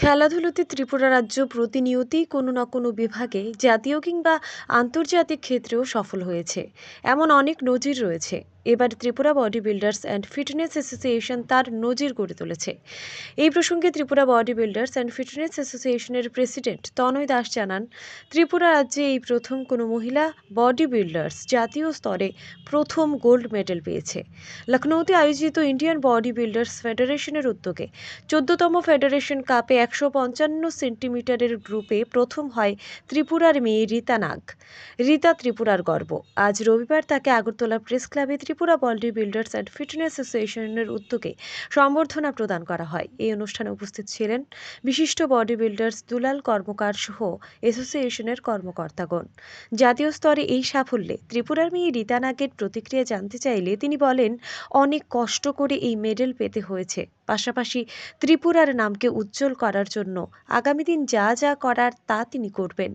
খেলাধুলাতে ত্রিপুরা রাজ্য প্রতিনিয়তই কোনো না কোনো বিভাগে জাতীয় কিংবা আন্তর্জাতিক ক্ষেত্রেও সফল হয়েছে। এমন অনেক নজির রয়েছে। এবার Tripura body builders and fitness association তার নজির গড়ে তুলেছে। এই প্রসঙ্গে Tripura body builders and fitness অ্যাসোসিয়েশনের প্রেসিডেন্ট তনয় দাস জানান, ত্রিপুরা রাজ্যে এই প্রথম কোনো মহিলা বডি বিল্ডার্স জাতীয় স্তরে প্রথম গোল্ড মেডেল পেয়েছে। লখনৌতে আয়োজিত ইন্ডিয়ান বডি বিল্ডার্স ফেডারেশনের উদ্যোগে ১৪তম ফেডারেশন কাপে ১৫৫ সেন্টিমিটারের গ্রুপে প্রথম হয় ত্রিপুরার মেয়ে রীতা নাগ। রীতা ত্রিপুরার গর্ব। আজ রবিবার তাকে আগরতলা প্রেস ক্লাবে Tripura body builders and fitness অ্যাসোসিয়েশনের উদ্যোগে সম্বর্ধনা প্রদান করা হয়। এই অনুষ্ঠানে উপস্থিত ছিলেন বিশিষ্ট বডি বিল্ডার্স দুলাল কর্মকার সহ অ্যাসোসিয়েশনের কর্মকর্তাগণ। জাতীয় স্তরে এই সাফল্যে ত্রিপুরার মেয়ে রীতা নাগের প্রতিক্রিয়া জানতে চাইলে তিনি বলেন, অনেক কষ্ট করে এই মেডেল পেতে হয়েছে। পাশাপাশি ত্রিপুরার নামকে উজ্জ্বল করার জন্য আগামী দিন যা যা করার তা তিনি করবেন।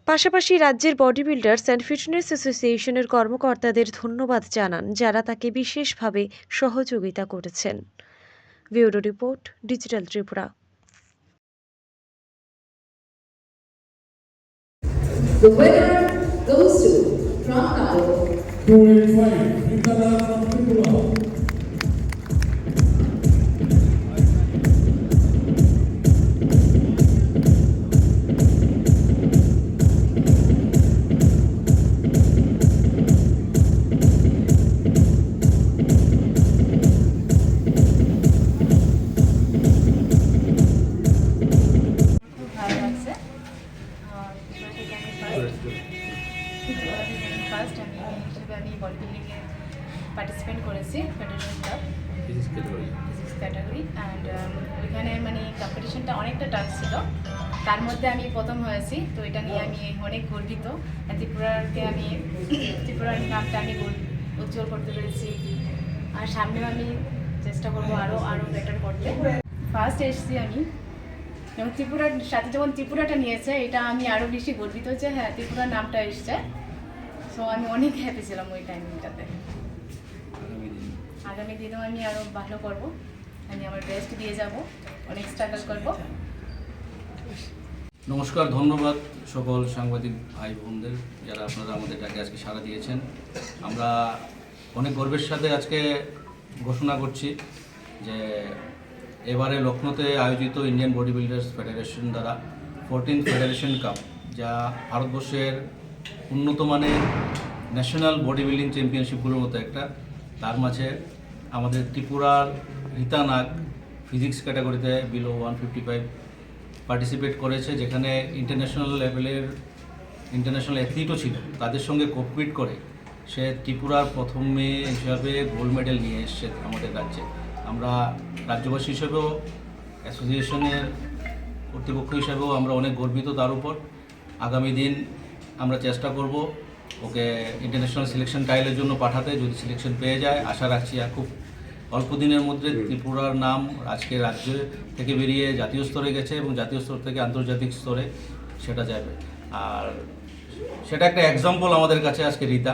পাশাপাশি রাজ্যের বডি বিল্ডার্স অ্যান্ড ফিটনেস অ্যাসোসিয়েশনের কর্মকর্তাদের ধন্যবাদ জানান, যারা তাকে বিশেষভাবে সহযোগিতা করেছেন। Bureau report, digital Tripura. The winner goes to from number 285, Rita from Tripura. First আমি হিসেবে আমি বডি বিল্ডিংয়ে পার্টিসিপেট করেছি federation cup physics category and ওইখানে মানে কম্পিটিশনটা অনেকটা টাফ ছিল, তার মধ্যে আমি প্রথম হয়েছি। তো এটা নিয়ে আমি অনেক গর্বিত। ত্রিপুরার নামটা আমি উজ্জ্বল করতে পেরেছি, আর সামনেও আমি চেষ্টা করবো আরও বেটার করতে। ফার্স্ট এসেছি আমি, এবং ত্রিপুরার সাথে যখন ত্রিপুরাটা নিয়েছে, এটা আমি আরও বেশি গর্বিত যে হ্যাঁ ত্রিপুরার নামটা এসছে। সো আমি অনেক হ্যাপি ছিলাম ওই টাইমটাতে। আগামী দিনেও আমি আরও ভালো করব, আমি আমার বেস্ট দিয়ে যাব, অনেক স্ট্রাগল করব। নমস্কার, ধন্যবাদ সকল সাংবাদিক ভাই বোনদের যারা আপনারা আমাদের ডাকে আজকে সাড়া দিয়েছেন। আমরা অনেক গর্বের সাথে আজকে ঘোষণা করছি যে এবারে লখনৌতে আয়োজিত ইন্ডিয়ান বডি বিল্ডার্স ফেডারেশন দ্বারা 14th ফেডারেশন কাপ, যা ভারতবর্ষের উন্নত মানের ন্যাশনাল বডি বিল্ডিং চ্যাম্পিয়নশিপগুলোর মতো একটা, তার মাঝে আমাদের ত্রিপুরার রীতা নাগ ফিজিক্স ক্যাটাগরিতে বিলো 155 পার্টিসিপেট করেছে, যেখানে ইন্টারন্যাশনাল লেভেলের ইন্টারন্যাশনাল অ্যাথলিটও ছিল। তাদের সঙ্গে কম্পিট করে সে ত্রিপুরার প্রথম মেয়ে হিসাবে গোল্ড মেডেল নিয়ে এসছে আমাদের রাজ্যে। আমরা রাজ্যবাসী হিসেবেও, অ্যাসোসিয়েশনের কর্তৃপক্ষ হিসেবেও আমরা অনেক গর্বিত তার উপর। আগামী দিন আমরা চেষ্টা করব ওকে ইন্টারন্যাশনাল সিলেকশন ট্রায়ালের জন্য পাঠাতে। যদি সিলেকশন পেয়ে যায়, আশা রাখছি আর খুব অল্প দিনের মধ্যে ত্রিপুরার নাম আজকে রাজ্য থেকে বেরিয়ে জাতীয় স্তরে গেছে এবং জাতীয় স্তর থেকে আন্তর্জাতিক স্তরে সেটা যাবে। আর সেটা একটা এক্সাম্পল আমাদের কাছে আজকে রীতা।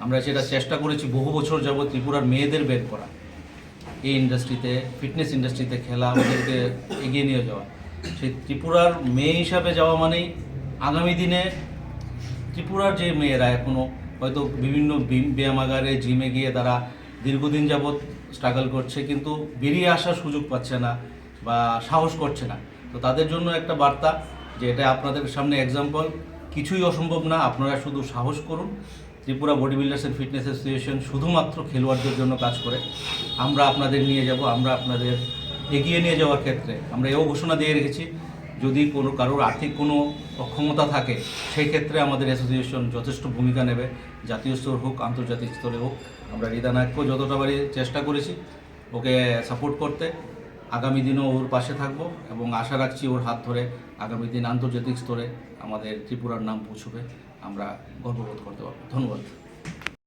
আমরা সেটা চেষ্টা করেছি বহু বছর যাবত ত্রিপুরার মেয়েদের বের করা, এই ইন্ডাস্ট্রিতে, ফিটনেস ইন্ডাস্ট্রিতে খেলা, ওদেরকে এগিয়ে নিয়ে যাওয়া। সেই ত্রিপুরার মেয়ে হিসাবে যাওয়া মানেই আগামী দিনে ত্রিপুরার যে মেয়েরা এখনও হয়তো বিভিন্ন ব্যায়ামাগারে, জিমে গিয়ে তারা দীর্ঘদিন যাবৎ স্ট্রাগল করছে, কিন্তু বেরিয়ে আসার সুযোগ পাচ্ছে না বা সাহস করছে না। তো তাদের জন্য একটা বার্তা যে এটা আপনাদের সামনে এক্সাম্পল, কিছুই অসম্ভব না, আপনারা শুধু সাহস করুন। Tripura body builders and fitness association শুধুমাত্র খেলোয়াড়দের জন্য কাজ করে। আমরা আপনাদের নিয়ে যাব, আমরা আপনাদের এগিয়ে নিয়ে যাওয়ার ক্ষেত্রে আমরা এও ঘোষণা দিয়ে রেখেছি, যদি কোনো কারোর আর্থিক কোনো অক্ষমতা থাকে, সেই ক্ষেত্রে আমাদের অ্যাসোসিয়েশন যথেষ্ট ভূমিকা নেবে, জাতীয় স্তর হোক, আন্তর্জাতিক স্তরে হোক। আমরা রীতা নাগকেও যতটা পারি চেষ্টা করেছি ওকে সাপোর্ট করতে। আগামী দিনও ওর পাশে থাকবো এবং আশা রাখছি ওর হাত ধরে আগামী দিন আন্তর্জাতিক স্তরে আমাদের ত্রিপুরার নাম পৌঁছবে, আমরা গর্ববোধ করতে পারবো। ধন্যবাদ।